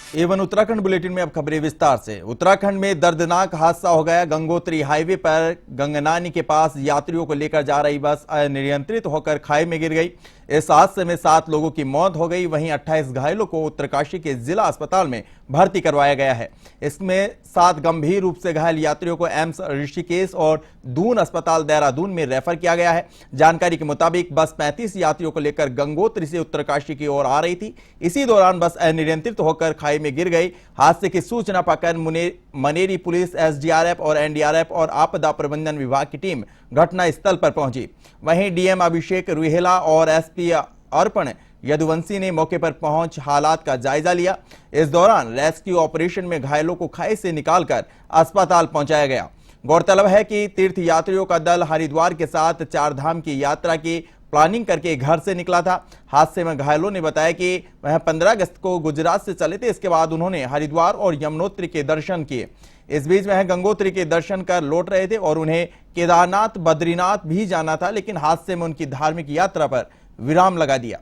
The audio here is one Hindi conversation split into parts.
एवन उत्तराखंड बुलेटिन में अब खबरें विस्तार से। उत्तराखंड में दर्दनाक हादसा हो गया। गंगोत्री हाईवे पर गंगनानी के पास यात्रियों को लेकर जा रही बस अनियंत्रित होकर खाई में गिर गई। इस हादसे में 7 लोगों की मौत हो गई, वहीं 28 घायलों को उत्तरकाशी के जिला अस्पताल में भर्ती करवाया गया है। इसमें 7 गंभीर रूप से घायल यात्रियों को एम्स ऋषिकेश और दून अस्पताल देहरादून में रेफर किया गया है। जानकारी के मुताबिक बस 35 यात्रियों को लेकर गंगोत्री से उत्तरकाशी की ओर आ रही थी। इसी दौरान बस अनियंत्रित होकर खाई में गिर गई। हादसे की सूचना पाकर मनेरी पुलिस, एसडीआरएफ और एनडीआरएफ और आपदा प्रबंधन विभाग की टीम घटना स्थल पर पहुंची। वहीं डीएम अभिषेक रुहेला और एसपी अर्पण यदुवंशी ने मौके पर पहुंच हालात का जायजा लिया। इस दौरान रेस्क्यू ऑपरेशन में घायलों को खाई से निकालकर अस्पताल पहुंचाया गया। गौरतलब है कि तीर्थ यात्रियों का दल हरिद्वार के साथ 4 धाम की यात्रा की प्लानिंग करके घर से निकला था। हादसे में घायलों ने बताया कि वह 15 अगस्त को गुजरात से चले थे। इसके बाद उन्होंने हरिद्वार और यमुनोत्री के दर्शन किए। इस बीच वह गंगोत्री के दर्शन कर लौट रहे थे और उन्हें केदारनाथ, बद्रीनाथ भी जाना था, लेकिन हादसे में उनकी धार्मिक यात्रा पर विराम लगा दिया।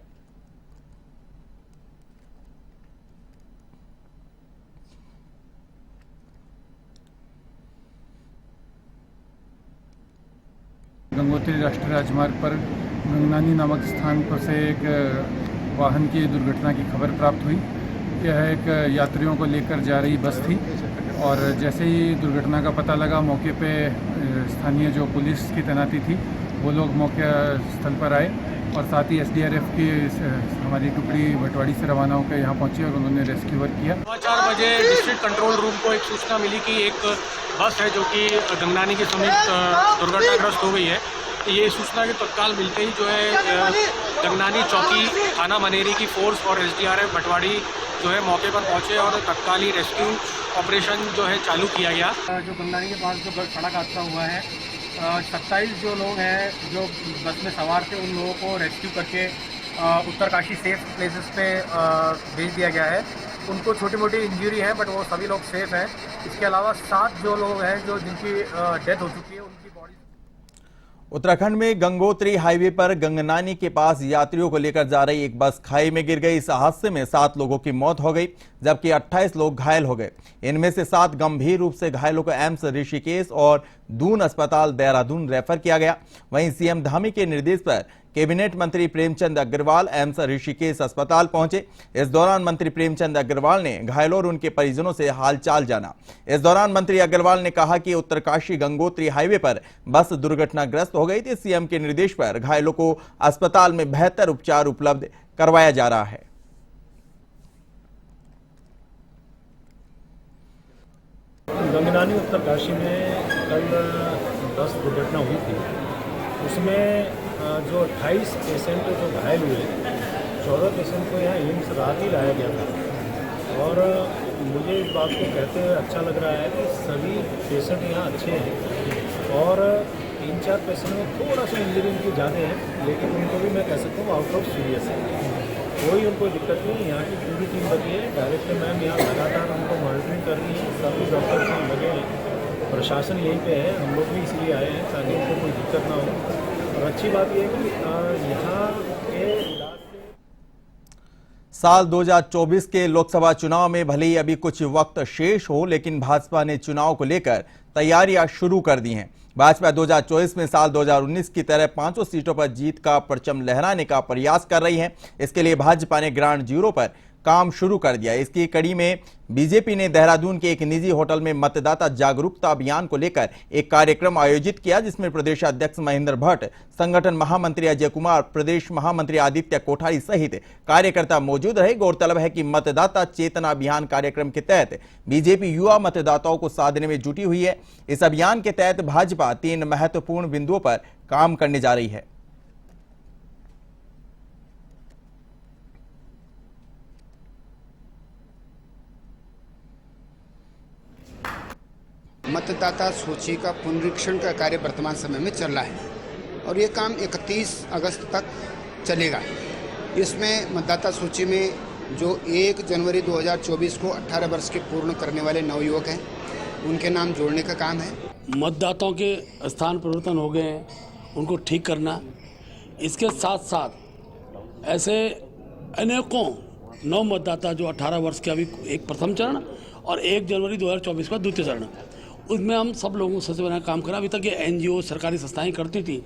गंगोत्री राष्ट्रीय राजमार्ग पर गंगनानी नामक स्थान पर से एक वाहन की दुर्घटना की खबर प्राप्त हुई। यह एक यात्रियों को लेकर जा रही बस थी और जैसे ही दुर्घटना का पता लगा, मौके पे स्थानीय जो पुलिस की तैनाती थी वो लोग मौके स्थल पर आए और साथ ही एसडीआरएफ की हमारी टुकड़ी भटवाड़ी से रवाना होकर यहाँ पहुंची और उन्होंने रेस्क्यू वर्क किया। 4 बजे डिस्ट्रिक्ट कंट्रोल रूम को एक सूचना मिली कि एक बस है जो कि गंगनानी के समीप दुर्घटनाग्रस्त हो गई है। ये सूचना के तत्काल मिलते ही जो है गंगनानी चौकी, थाना मनेरी की फोर्स और एसडीआरएफ भटवाड़ी जो है मौके पर पहुंचे और तत्काल ही रेस्क्यू ऑपरेशन जो है चालू किया गया। जो गंगनानी के पास जो सड़क हादसा हुआ है, 27 जो लोग हैं जो बस में सवार थे, उन लोगों को रेस्क्यू करके उत्तरकाशी सेफ प्लेसेस पे भेज दिया गया है। उनको छोटी मोटी इंजरी है बट वो सभी लोग सेफ हैं। इसके अलावा 7 जो लोग हैं जो जिनकी डेथ हो चुकी है, उनकी बॉडी। उत्तराखंड में गंगोत्री हाईवे पर गंगनानी के पास यात्रियों को लेकर जा रही एक बस खाई में गिर गई। इस हादसे में 7 लोगों की मौत हो गई, जबकि 28 लोग घायल हो गए। इनमें से 7 गंभीर रूप से घायलों को एम्स ऋषिकेश और दून अस्पताल देहरादून रेफर किया गया। वहीं सीएम धामी के निर्देश पर कैबिनेट मंत्री प्रेमचंद अग्रवाल एम्स ऋषिकेश अस्पताल पहुंचे। इस दौरान मंत्री प्रेमचंद अग्रवाल ने घायलों और उनके परिजनों से हालचाल जाना। इस दौरान मंत्री अग्रवाल ने कहा कि उत्तरकाशी गंगोत्री हाईवे पर बस दुर्घटनाग्रस्त हो गई थी। सीएम के निर्देश पर घायलों को अस्पताल में बेहतर उपचार उपलब्ध करवाया जा रहा है। गंगनानी उत्तरकाशी में कल बस दुर्घटना हुई थी। उसमें जो 28 पेशेंट जो घायल हुए, 14 पेशेंट को यहाँ एम्स रात ही लाया गया था। और मुझे इस बात को कहते हुए अच्छा लग रहा है कि सभी पेशेंट यहाँ अच्छे हैं और 3-4 पेशेंट में थोड़ा सा इंजरी उनकी ज़्यादा है, लेकिन उनको भी मैं कह सकता हूँ आउट ऑफ सीरियस है, कोई उनको दिक्कत नहीं। यहाँ की पूरी टीम लगी है, डायरेक्टर मैम यहाँ लगातार उनको मॉनिटरिंग कर रही है, सभी डॉक्टर यहाँ लगे हैं, प्रशासन यहीं पे है, हम लोग भी इसलिए आए हैं ताकि उनको कोई दिक्कत ना हो। और अच्छी बात यह है कि यहाँ के इलाज से साल 2024 के लोकसभा चुनाव में भले ही अभी कुछ वक्त शेष हो, लेकिन भाजपा ने चुनाव को लेकर तैयारियां शुरू कर दी हैं। भाजपा 2024 में साल 2019 की तरह 5 सीटों पर जीत का परचम लहराने का प्रयास कर रही है। इसके लिए भाजपा ने ग्राउंड जीरो पर काम शुरू कर दिया। इसकी कड़ी में बीजेपी ने देहरादून के एक निजी होटल में मतदाता जागरूकता अभियान को लेकर एक कार्यक्रम आयोजित किया, जिसमें प्रदेश अध्यक्ष महेंद्र भट्ट, संगठन महामंत्री अजय कुमार, प्रदेश महामंत्री आदित्य कोठारी सहित कार्यकर्ता मौजूद रहे। गौरतलब है कि मतदाता चेतना अभियान कार्यक्रम के तहत बीजेपी युवा मतदाताओं को साधने में जुटी हुई है। इस अभियान के तहत भाजपा 3 महत्वपूर्ण बिंदुओं पर काम करने जा रही है। मतदाता सूची का पुनरीक्षण का कार्य वर्तमान समय में चल रहा है और ये काम 31 अगस्त तक चलेगा। इसमें मतदाता सूची में जो 1 जनवरी 2024 को 18 वर्ष के पूर्ण करने वाले नवयुवक हैं, उनके नाम जोड़ने का काम है। मतदाताओं के स्थान परिवर्तन हो गए हैं, उनको ठीक करना। इसके साथ साथ ऐसे अनेकों 9 मतदाता जो 18 वर्ष के अभी एक प्रथम चरण और 1 जनवरी 2024 का द्वितीय चरण, उसमें हम सब लोगों से बना काम करा। अभी तक ये NGO सरकारी संस्थाएं करती थी,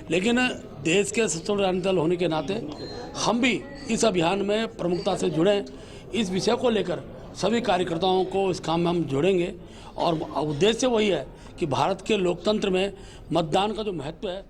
लेकिन देश के सबसे बड़े राजनीतिक दल होने के नाते हम भी इस अभियान में प्रमुखता से जुड़े। इस विषय को लेकर सभी कार्यकर्ताओं को इस काम में हम जोड़ेंगे और उद्देश्य वही है कि भारत के लोकतंत्र में मतदान का जो महत्व है।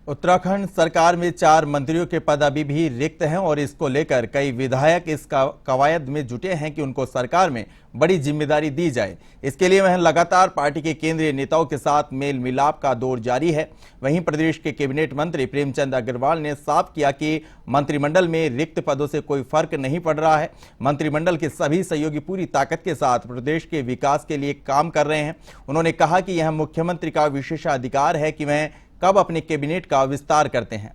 उत्तराखंड सरकार में 4 मंत्रियों के पद अभी भी रिक्त हैं और इसको लेकर कई विधायक इस कवायद में जुटे हैं कि उनको सरकार में बड़ी जिम्मेदारी दी जाए। इसके लिए वह लगातार पार्टी के केंद्रीय नेताओं के साथ मेल मिलाप का दौर जारी है। वहीं प्रदेश के कैबिनेट मंत्री प्रेमचंद अग्रवाल ने साफ किया कि मंत्रिमंडल में रिक्त पदों से कोई फर्क नहीं पड़ रहा है। मंत्रिमंडल के सभी सहयोगी पूरी ताकत के साथ प्रदेश के विकास के लिए काम कर रहे हैं। उन्होंने कहा कि यह मुख्यमंत्री का विशेषाधिकार है कि वह कब अपने कैबिनेट का विस्तार करते हैं।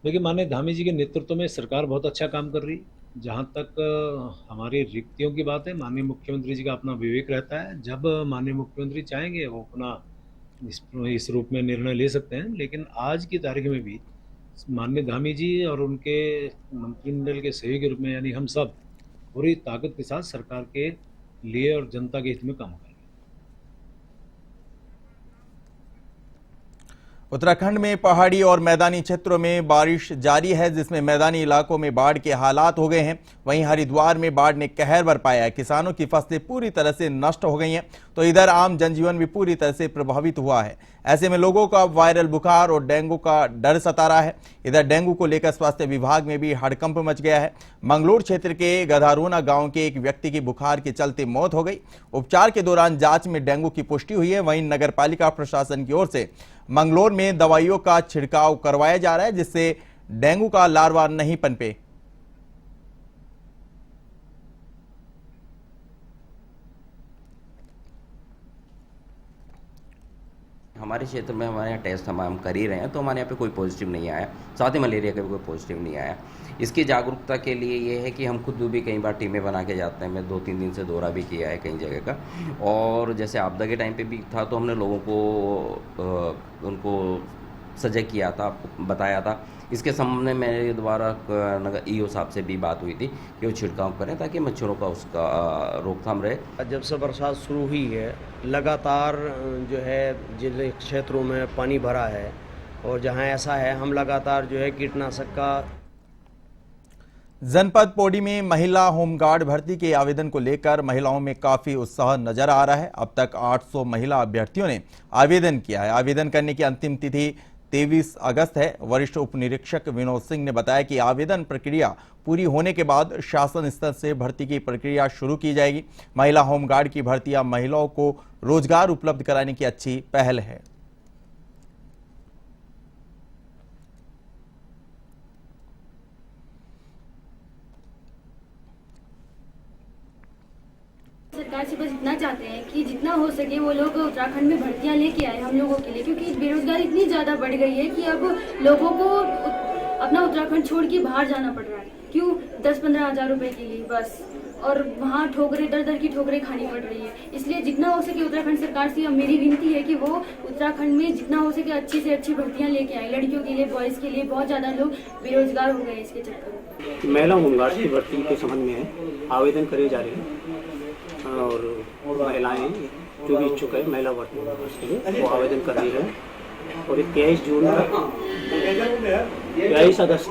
देखिए, माननीय धामी जी के नेतृत्व में सरकार बहुत अच्छा काम कर रही। जहाँ तक हमारी रिक्तियों की बात है, माननीय मुख्यमंत्री जी का अपना विवेक रहता है। जब माननीय मुख्यमंत्री चाहेंगे वो अपना इस रूप में निर्णय ले सकते हैं। लेकिन आज की तारीख में भी माननीय धामी जी और उनके मंत्रिमंडल के सहयोगी रूप में यानी हम सब पूरी ताकत के साथ सरकार के लिए और जनता के हित में काम करें। उत्तराखंड में पहाड़ी और मैदानी क्षेत्रों में बारिश जारी है, जिसमें मैदानी इलाकों में बाढ़ के हालात हो गए हैं। वहीं हरिद्वार में बाढ़ ने कहर बरपाया है। किसानों की फसलें पूरी तरह से नष्ट हो गई हैं, तो इधर आम जनजीवन भी पूरी तरह से प्रभावित हुआ है। ऐसे में लोगों को अब वायरल बुखार और डेंगू का डर सता रहा है। इधर डेंगू को लेकर स्वास्थ्य विभाग में भी हड़कंप मच गया है। मंगलोर क्षेत्र के गधारोना गांव के एक व्यक्ति की बुखार के चलते मौत हो गई। उपचार के दौरान जांच में डेंगू की पुष्टि हुई है। वहीं नगरपालिका प्रशासन की ओर से मंगलोर में दवाइयों का छिड़काव करवाया जा रहा है, जिससे डेंगू का लार्वा नहीं पनपे। हमारे क्षेत्र में हमारे यहाँ टेस्ट हम कर ही रहे हैं, तो हमारे यहाँ पे कोई पॉजिटिव नहीं आया। साथ ही मलेरिया का भी कोई पॉजिटिव नहीं आया। इसकी जागरूकता के लिए ये है कि हम खुद भी कई बार टीमें बना के जाते हैं। मैं 2-3 दिन से दौरा भी किया है कई जगह का। और जैसे आपदा के टाइम पे भी था, तो हमने लोगों को उनको सजग किया था, आपको बताया था। इसके संबंध में मेरे द्वारा नगर EO साहब से भी बात हुई थी कि वो छिड़काव करें ताकि मच्छरों का उसका रोकथाम रहे। जब से बरसात शुरू हुई है, लगातार जो है जिन क्षेत्रों में पानी भरा है और जहां ऐसा है हम लगातार जो है कीटनाशक का। जनपद पौड़ी में महिला होमगार्ड भर्ती के आवेदन को लेकर महिलाओं में काफी उत्साह नजर आ रहा है। अब तक 800 महिला अभ्यर्थियों ने आवेदन किया है। आवेदन करने की अंतिम तिथि 23 अगस्त है। वरिष्ठ उप निरीक्षक विनोद सिंह ने बताया कि आवेदन प्रक्रिया पूरी होने के बाद शासन स्तर से भर्ती की प्रक्रिया शुरू की जाएगी। महिला होमगार्ड की भर्ती अब महिलाओं को रोजगार उपलब्ध कराने की अच्छी पहल है। सरकार से बस इतना चाहते हैं कि जितना हो सके वो लोग उत्तराखंड में भर्तियां लेके आए हम लोगों के लिए, क्योंकि बेरोजगारी इतनी ज़्यादा बढ़ गई है कि अब लोगों को अपना उत्तराखंड छोड़ के बाहर जाना पड़ रहा है। क्यों? 10-15 हज़ार रुपए के लिए बस, और वहाँ ठोकरें दर की ठोकरें खानी पड़ रही है। इसलिए जितना हो सके उत्तराखंड सरकार से मेरी विनती है कि वो उत्तराखंड में जितना हो सके अच्छी से अच्छी भर्तियाँ लेके आए। लड़कियों के लिए, बॉयज़ के लिए बहुत ज़्यादा लोग बेरोजगार हो गए इसके चक्कर में। महिला होमगार्ड की भर्ती के संबंध में आवेदन करे जा रहे हैं और महिलाएं जो भी इच्छुक है महिला भर्ती के लिए वो आवेदन कर रही है। और 23 जून तक 23 अगस्त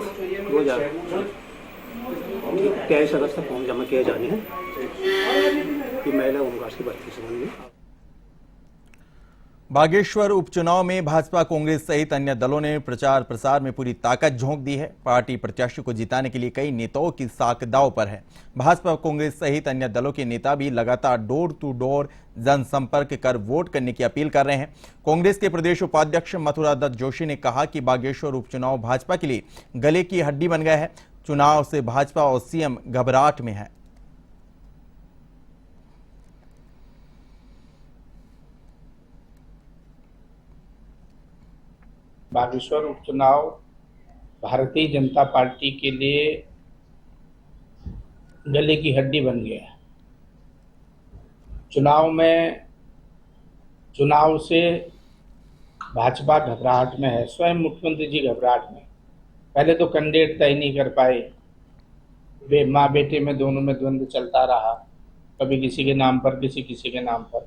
23 अगस्त तक फॉर्म जमा किए जाने हैं कि महिला होमगार्ड की भर्ती के संबंध में। बागेश्वर उपचुनाव में भाजपा, कांग्रेस सहित अन्य दलों ने प्रचार प्रसार में पूरी ताकत झोंक दी है। पार्टी प्रत्याशी को जिताने के लिए कई नेताओं की साख दांव पर है। भाजपा, कांग्रेस सहित अन्य दलों के नेता भी लगातार डोर टू डोर जनसंपर्क कर वोट करने की अपील कर रहे हैं। कांग्रेस के प्रदेश उपाध्यक्ष मथुरा दत्त जोशी ने कहा कि बागेश्वर उपचुनाव भाजपा के लिए गले की हड्डी बन गया है। चुनाव से भाजपा और CM घबराहट में है। बागेश्वर उपचुनाव भारतीय जनता पार्टी के लिए गले की हड्डी बन गया है। चुनाव से भाजपा घबराहट में है, स्वयं मुख्यमंत्री जी घबराहट में। पहले तो कैंडिडेट तय नहीं कर पाए, माँ बेटे में दोनों में द्वंद्व चलता रहा, कभी किसी के नाम पर किसी के नाम पर,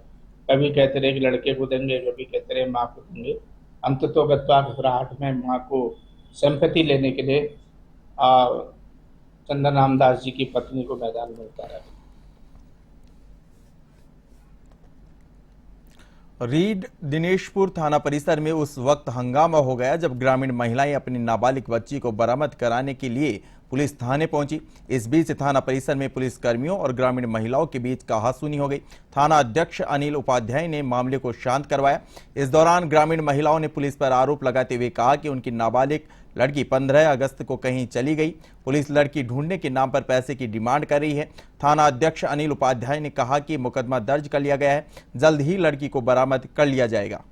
कभी कहते रहे कि लड़के को देंगे, कभी कहते रहे माँ को देंगे। अंततोगत्वा घबराहट में माँ को सिंपैथी लेने के लिए चंदन रामदास जी की पत्नी को मैदान में उतारा। रीड दिनेशपुर थाना परिसर में उस वक्त हंगामा हो गया जब ग्रामीण महिलाएं अपनी नाबालिग बच्ची को बरामद कराने के लिए पुलिस थाने पहुंची। इस बीच थाना परिसर में पुलिस कर्मियों और ग्रामीण महिलाओं के बीच कहासुनी हो गई। थाना अध्यक्ष अनिल उपाध्याय ने मामले को शांत करवाया। इस दौरान ग्रामीण महिलाओं ने पुलिस पर आरोप लगाते हुए कहा कि उनकी नाबालिग लड़की 15 अगस्त को कहीं चली गई। पुलिस लड़की ढूंढने के नाम पर पैसे की डिमांड कर रही है। थाना अध्यक्ष अनिल उपाध्याय ने कहा कि मुकदमा दर्ज कर लिया गया है, जल्द ही लड़की को बरामद कर लिया जाएगा।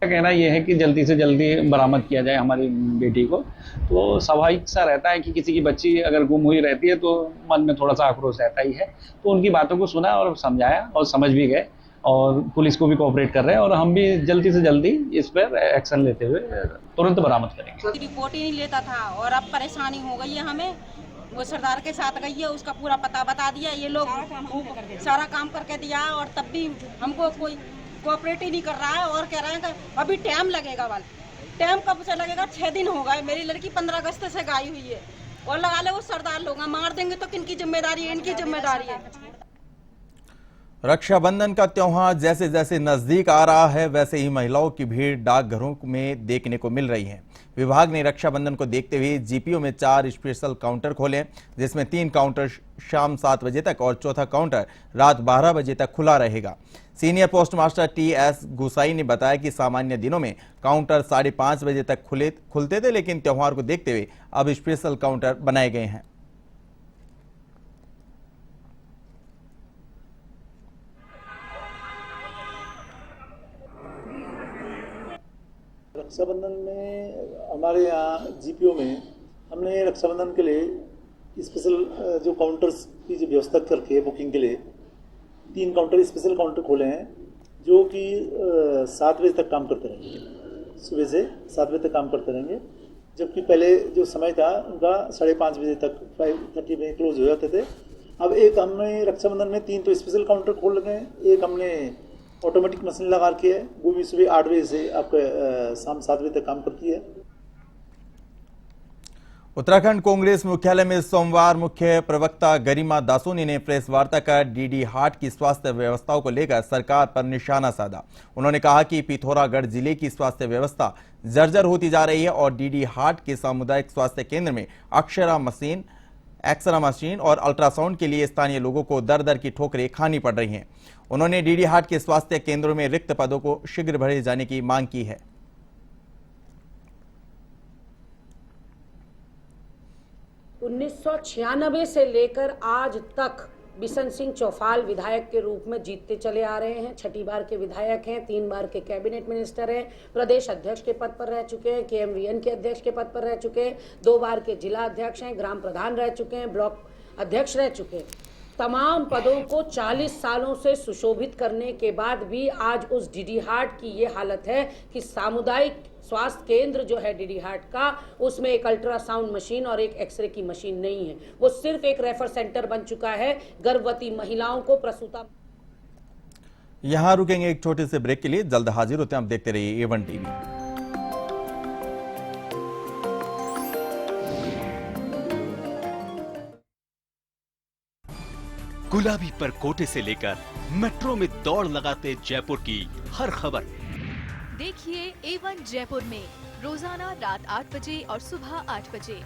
कहना यह है कि जल्दी से जल्दी बरामद किया जाए हमारी बेटी को। तो स्वाभाविक सा रहता है कि किसी की बच्ची अगर गुम हुई रहती है तो मन में थोड़ा सा आक्रोश रहता ही है। तो उनकी बातों को सुना और समझाया और समझ भी गए और पुलिस को भी कोऑपरेट कर रहे हैं और हम भी जल्दी से जल्दी इस पर एक्शन लेते हुए तुरंत बरामद करेंगे। रिपोर्ट ही नहीं लेता था और अब परेशानी हो गई है हमें। वो सरदार के साथ गई है, उसका पूरा पता बता दिया, ये लोग सारा काम करके दिया और तब भी हमको कोई कोऑपरेट ही नहीं कर रहा है और कह रहे हैं कि अभी टाइम लगेगा। टाइम कब से लगेगा? 6 दिन हो गए। मेरी लड़की 15 अगस्त से गायब हुई है और लगा ले वो सरदार लोग मार देंगे तो किनकी जिम्मेदारी है? इनकी जिम्मेदारी है। रक्षाबंधन का त्योहार जैसे जैसे नजदीक आ रहा है वैसे ही महिलाओं की भीड़ डाकघरों में देखने को मिल रही है। विभाग ने रक्षाबंधन को देखते हुए जीपीओ में 4 स्पेशल काउंटर खोले हैं, जिसमें 3 काउंटर शाम 7 बजे तक और चौथा काउंटर रात 12 बजे तक खुला रहेगा। सीनियर पोस्ट मास्टर TS गुसाई ने बताया कि सामान्य दिनों में काउंटर 5:30 बजे तक खुलते थे, लेकिन त्योहार को देखते हुए अब स्पेशल काउंटर बनाए गए हैं। रक्षाबंधन में हमारे यहाँ जीपीओ में हमने रक्षाबंधन के लिए स्पेशल जो काउंटर्स की जो व्यवस्था करके है बुकिंग के लिए 3 काउंटर स्पेशल काउंटर खोले हैं जो कि 7 बजे तक काम करते रहेंगे। सुबह से 7 बजे तक काम करते रहेंगे, जबकि पहले जो समय था उनका 5:30 बजे तक 5:30 में क्लोज हो जाते थे। अब एक हमने रक्षाबंधन में 3 तो स्पेशल काउंटर खोल लगे हैं, एक हमने ऑटोमेटिक मशीन लगा के है, वो भी सुबह 8 बजे से आपका शाम 7 बजे तक काम करती है। उत्तराखंड कांग्रेस मुख्यालय में सोमवार मुख्य प्रवक्ता गरिमा दासोनी ने प्रेस वार्ता कर डीडी हाट की स्वास्थ्य व्यवस्थाओं को लेकर सरकार पर निशाना साधा। उन्होंने कहा कि पिथौरागढ़ जिले की स्वास्थ्य व्यवस्था जर्जर होती जा रही है और डीडी हाट के सामुदायिक स्वास्थ्य केंद्र में एक्सरा मशीन और अल्ट्रासाउंड के लिए स्थानीय लोगों को दर दर की ठोकरें खानी पड़ रही हैं। उन्होंने डीडी हाट के स्वास्थ्य केंद्रों में रिक्त पदों को शीघ्र भरे जाने की मांग की है। 1996 से लेकर आज तक बिशन सिंह चौफाल विधायक के रूप में जीतते चले आ रहे हैं। 6ठी बार के विधायक हैं, 3 बार के कैबिनेट मिनिस्टर हैं, प्रदेश अध्यक्ष के पद पर रह चुके हैं, KMVN के अध्यक्ष के पद पर रह चुके हैं, 2 बार के जिला अध्यक्ष हैं, ग्राम प्रधान रह चुके हैं, ब्लॉक अध्यक्ष रह चुके हैं। तमाम पदों को 40 सालों से सुशोभित करने के बाद भी आज उस डीडी हाट की ये हालत है कि सामुदायिक स्वास्थ्य केंद्र जो है डीडी हाट का, उसमें एक अल्ट्रासाउंड मशीन और एक एक्सरे की मशीन नहीं है। वो सिर्फ एक रेफर सेंटर बन चुका है गर्भवती महिलाओं को प्रसूता। यहां रुकेंगे एक छोटे से ब्रेक के लिए, जल्द हाजिर होते हैं। आप देखते रहिए A1 TV। गुलाबी पर कोटे से लेकर मेट्रो में दौड़ लगाते जयपुर की हर खबर देखिए A1 जयपुर में रोजाना रात 8 बजे और सुबह 8 बजे।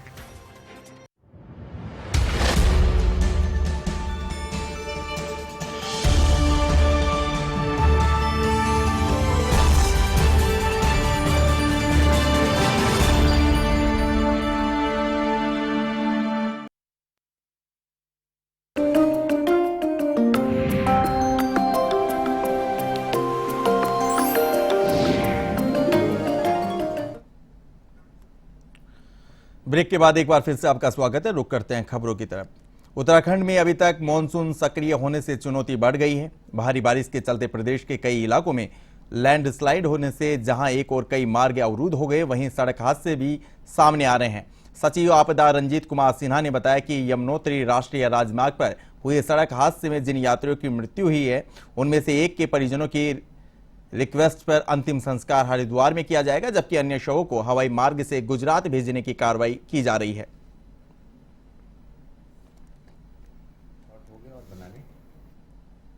ब्रेक के बाद एक बार फिर से आपका स्वागत है। रुक करते हैं खबरों की तरफ। उत्तराखंड में अभी तक मानसून सक्रिय होने से चुनौती बढ़ गई है। भारी बारिश के चलते प्रदेश के कई इलाकों में लैंडस्लाइड होने से जहां एक और कई मार्ग अवरुद्ध हो गए, वहीं सड़क हादसे भी सामने आ रहे हैं। सचिव आपदा रंजीत कुमार सिन्हा ने बताया कि यमुनोत्री राष्ट्रीय राजमार्ग पर हुए सड़क हादसे में जिन यात्रियों की मृत्यु हुई है, उनमें से एक के परिजनों की रिक्वेस्ट पर अंतिम संस्कार हरिद्वार में किया जाएगा, जबकि अन्य शवों को हवाई मार्ग से गुजरात भेजने की कार्रवाई की जा रही है।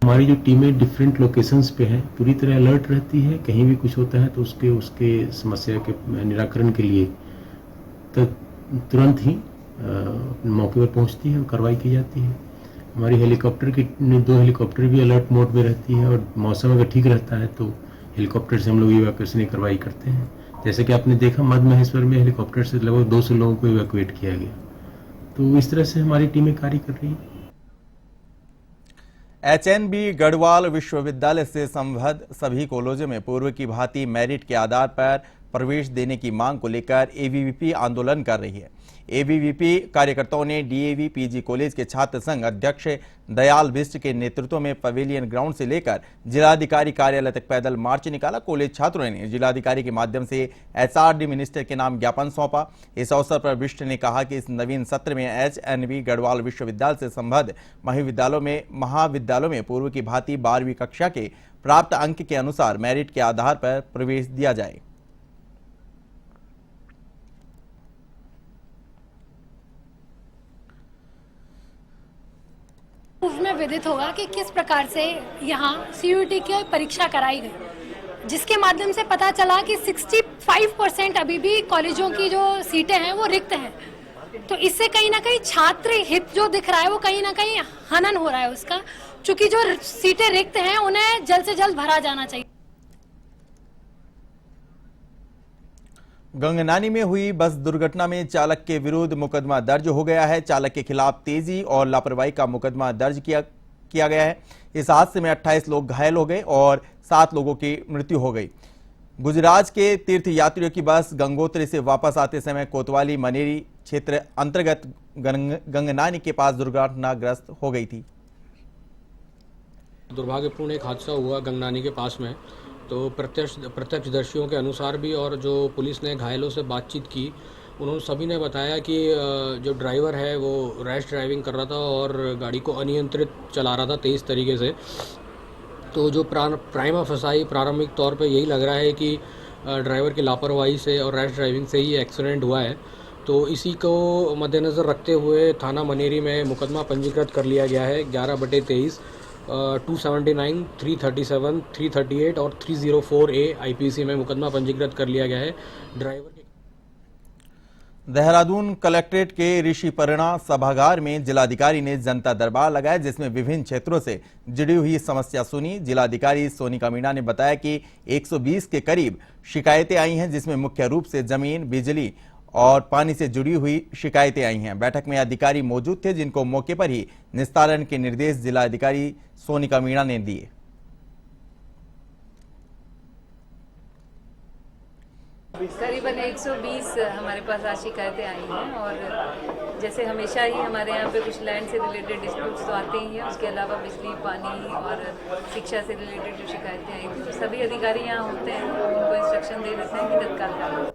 हमारी जो टीमें डिफरेंट लोकेशंस पे हैं, पूरी तरह अलर्ट रहती है। कहीं भी कुछ होता है तो उसके समस्या के निराकरण के लिए तुरंत ही मौके पर पहुंचती है और कार्रवाई की जाती है। हमारी हेलीकॉप्टर की 2 हेलीकॉप्टर भी अलर्ट मोड में रहती है और मौसम अगर ठीक रहता है तो हेलीकॉप्टर से हम लोग इवैक्यूएशन की कार्रवाई करते हैं। जैसे कि आपने देखा, मध्य महेश्वर में हेलीकॉप्टर से लगभग 200 लोगों को इवैक्यूएट किया गया। तो इस तरह से हमारी टीमें कार्य कर रही हैं। एचएनबी गढ़वाल विश्वविद्यालय से संबद्ध सभी कॉलेजों में पूर्व की भांति मेरिट के आधार पर प्रवेश देने की मांग को लेकर एबीवीपी आंदोलन कर रही है। एबीवीपी कार्यकर्ताओं ने डीएवी पीजी कॉलेज के छात्र संघ अध्यक्ष दयाल बिष्ट के नेतृत्व में पवेलियन ग्राउंड से लेकर जिलाधिकारी कार्यालय तक पैदल मार्च निकाला। कॉलेज छात्रों ने जिलाधिकारी के माध्यम से एचआरडी मिनिस्टर के नाम ज्ञापन सौंपा। इस अवसर पर बिष्ट ने कहा कि इस नवीन सत्र में एचएनबी गढ़वाल विश्वविद्यालय से संबद्ध महाविद्यालयों में पूर्व की भांति 12वीं कक्षा के प्राप्त अंक के अनुसार मेरिट के आधार पर प्रवेश दिया जाए। में विदित होगा कि किस प्रकार से यहाँ सीयूईटी की परीक्षा कराई गई, जिसके माध्यम से पता चला कि 65% अभी भी कॉलेजों की जो सीटें हैं वो रिक्त हैं। तो इससे कहीं ना कहीं छात्र हित जो दिख रहा है वो कहीं ना कहीं हनन हो रहा है उसका, क्योंकि जो सीटें रिक्त हैं उन्हें जल्द से जल्द भरा जाना चाहिए। गंगनानी में हुई बस दुर्घटना में चालक के विरुद्ध मुकदमा दर्ज हो गया है। चालक के खिलाफ तेजी और लापरवाही का मुकदमा दर्ज किया गया है। इस हादसे में 28 लोग घायल हो गए और 7 लोगों की मृत्यु हो गई। गुजरात के तीर्थ यात्रियों की बस गंगोत्री से वापस आते समय कोतवाली मनेरी क्षेत्र अंतर्गत गंगनानी के पास दुर्घटनाग्रस्त हो गई थी। दुर्भाग्यपूर्ण एक हादसा हुआ गंगनानी के पास में। तो प्रत्यक्षदर्शियों के अनुसार भी और जो पुलिस ने घायलों से बातचीत की, उन्होंने सभी ने बताया कि जो ड्राइवर है वो रैश ड्राइविंग कर रहा था और गाड़ी को अनियंत्रित चला रहा था तेज़ तरीके से। तो जो प्राइमा फसाई प्रारंभिक तौर पे यही लग रहा है कि ड्राइवर की लापरवाही से और रैश ड्राइविंग से ही एक्सीडेंट हुआ है। तो इसी को मद्देनज़र रखते हुए थाना मनेरी में मुकदमा पंजीकृत कर लिया गया है। 11/23 279, 337, 338 और 304A आईपीसी में मुकदमा पंजीकृत कर लिया गया है। ड्राइवर के देहरादून कलेक्ट्रेट के ऋषि परिणा सभागार में जिलाधिकारी ने जनता दरबार लगाया, जिसमें विभिन्न क्षेत्रों से जुड़ी हुई समस्या सुनी। जिलाधिकारी सोनिका मीणा ने बताया कि 120 के करीब शिकायतें आई हैं, जिसमें मुख्य रूप से जमीन, बिजली और पानी से जुड़ी हुई शिकायतें आई हैं। बैठक में अधिकारी मौजूद थे, जिनको मौके पर ही निस्तारण के निर्देश जिलाधिकारी सोनिका मीणा ने दिए। करीबन 120 हमारे पास आज शिकायतें आई हैं और जैसे हमेशा ही हमारे यहाँ पे कुछ लैंड से रिलेटेड डिस्प्यूट्स तो आते ही हैं, उसके अलावा बिजली, पानी और शिक्षा से रिलेटेड जो शिकायतें आई थी, तो सभी अधिकारी यहाँ होते हैं, उनको इंस्ट्रक्शन दे देते हैं कि तत्काल कार्रवाई।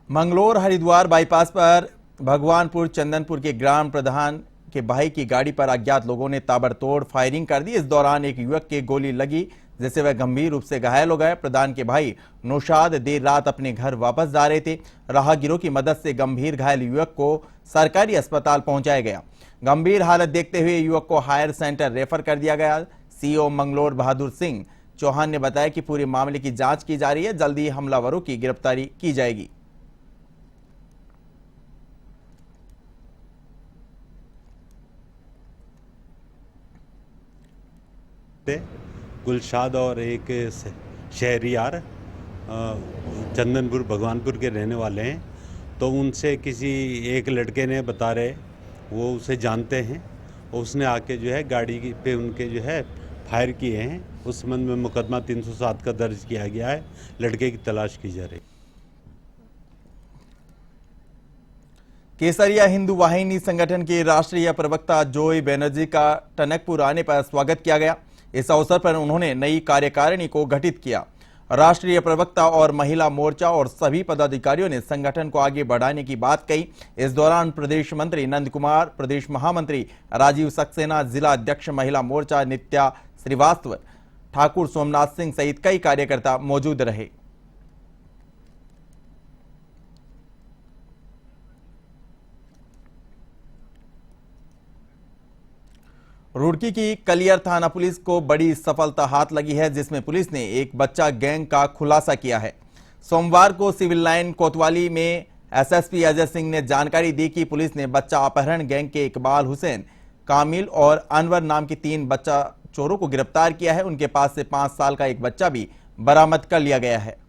मंगलोर हरिद्वार बाईपास पर भगवानपुर चंदनपुर के ग्राम प्रधान के भाई की गाड़ी पर अज्ञात लोगों ने ताबड़तोड़ फायरिंग कर दी। इस दौरान एक युवक के गोली लगी, जिससे वह गंभीर रूप से घायल हो गए। प्रधान के भाई नौशाद देर रात अपने घर वापस जा रहे थे। राहगीरों की मदद से गंभीर घायल युवक को सरकारी अस्पताल पहुंचाया गया। गंभीर हालत देखते हुए युवक को हायर सेंटर रेफर कर दिया गया। सीओ मंगलोर बहादुर सिंह चौहान ने बताया कि पूरे मामले की जांच की जा रही है, जल्द ही हमलावरों की गिरफ्तारी की जाएगी। गुलशाद और एक शहरियार चंदनपुर भगवानपुर के रहने वाले हैं। तो उनसे किसी एक लड़के ने बता रहे वो उसे जानते हैं, उसने आके जो है गाड़ी पे उनके जो है फायर किए हैं। उस संबंध में मुकदमा 307 का दर्ज किया गया है। लड़के की तलाश की जा रही है। केसरिया हिंदू वाहिनी संगठन के राष्ट्रीय प्रवक्ता जोय बनर्जी का टनकपुर आने पर स्वागत किया गया। इस अवसर पर उन्होंने नई कार्यकारिणी को गठित किया। राष्ट्रीय प्रवक्ता और महिला मोर्चा और सभी पदाधिकारियों ने संगठन को आगे बढ़ाने की बात कही। इस दौरान प्रदेश मंत्री नंद कुमार, प्रदेश महामंत्री राजीव सक्सेना, जिला अध्यक्ष महिला मोर्चा नित्या श्रीवास्तव, ठाकुर सोमनाथ सिंह सहित कई कार्यकर्ता मौजूद रहे। रुड़की की कलियर थाना पुलिस को बड़ी सफलता हाथ लगी है, जिसमें पुलिस ने एक बच्चा गैंग का खुलासा किया है। सोमवार को सिविल लाइन कोतवाली में एसएसपी अजय सिंह ने जानकारी दी कि पुलिस ने बच्चा अपहरण गैंग के इकबाल हुसैन, कामिल और अनवर नाम के 3 बच्चा चोरों को गिरफ्तार किया है। उनके पास से 5 साल का एक बच्चा भी बरामद कर लिया गया है।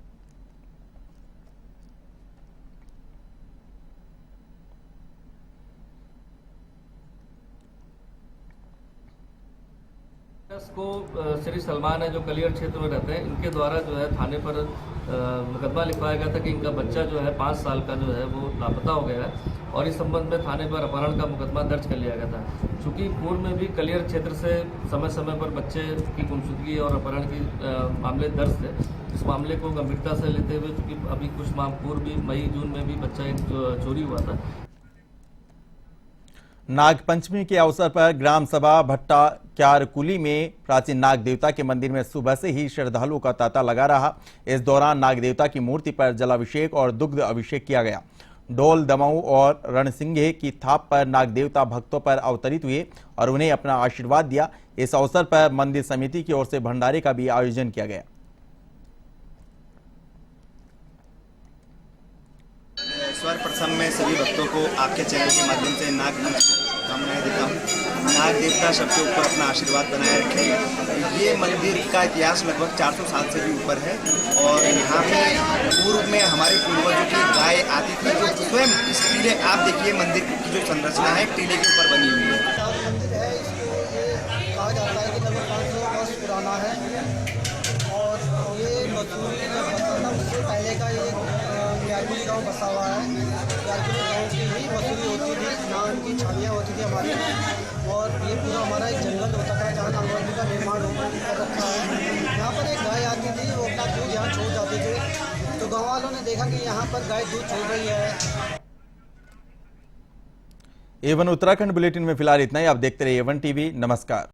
को श्री सलमान है जो कलियर क्षेत्र में रहते हैं, इनके द्वारा जो है थाने पर मुकदमा लिखवाया गया था कि इनका बच्चा जो है 5 साल का जो है वो लापता हो गया है और इस संबंध में थाने पर अपहरण का मुकदमा दर्ज कर लिया गया था। चूँकि पूर्व में भी कलियर क्षेत्र से समय समय पर बच्चे की गुमशुदगी और अपहरण की मामले दर्ज थे। इस मामले को गंभीरता से लेते हुए चूँकि अभी कुछ माह पूर्व भी मई जून में भी बच्चा एक चोरी हुआ था। नाग पंचमी के अवसर पर ग्राम सभा भट्टा क्यारकुली में प्राचीन नाग देवता के मंदिर में सुबह से ही श्रद्धालुओं का तांता लगा रहा। इस दौरान नाग देवता की मूर्ति पर जलाभिषेक और दुग्ध अभिषेक किया गया। ढोल, दमाऊ और रणसिंघे की थाप पर नाग देवता भक्तों पर अवतरित हुए और उन्हें अपना आशीर्वाद दिया। इस अवसर पर मंदिर समिति की ओर से भंडारे का भी आयोजन किया गया। सर्वप्रथम मैं सभी भक्तों को आपके चैनल के माध्यम से नाग कामनाएं देता हूँ। नाग देवता सबके ऊपर अपना आशीर्वाद बनाए रखें। ये मंदिर का इतिहास लगभग 400 साल से भी ऊपर है और यहाँ पे पूर्व में हमारे पूर्वजों की गाय आती थी जो स्वयं इस टीले, आप देखिए मंदिर की जो संरचना है टीले के ऊपर बनी हुई है। मंदिर है, इसको ये कहा जाता है कि लगभग 500 वर्ष पुराना है और ये मसूरी जब बसा था उससे पहले का ये क्यारकुली गाँव बसा हुआ है। क्यारकुली गाँव की ही मसूरी होती थी, यहाँ उनकी छानियाँ होती थी हमारी और ये पूरा हमारा एक जंगल होता था जहाँ नागवती का निर्माण कर रखा है। यहाँ पर एक गाय आती थी, वो अपना दूध यहाँ छोड़ जाती थी, तो गाँव वालों ने देखा कि यहाँ पर गाय दूध छोड़ रही है। A1 उत्तराखंड बुलेटिन में फिलहाल इतना ही। आप देखते रहिए A1 टीवी। नमस्कार।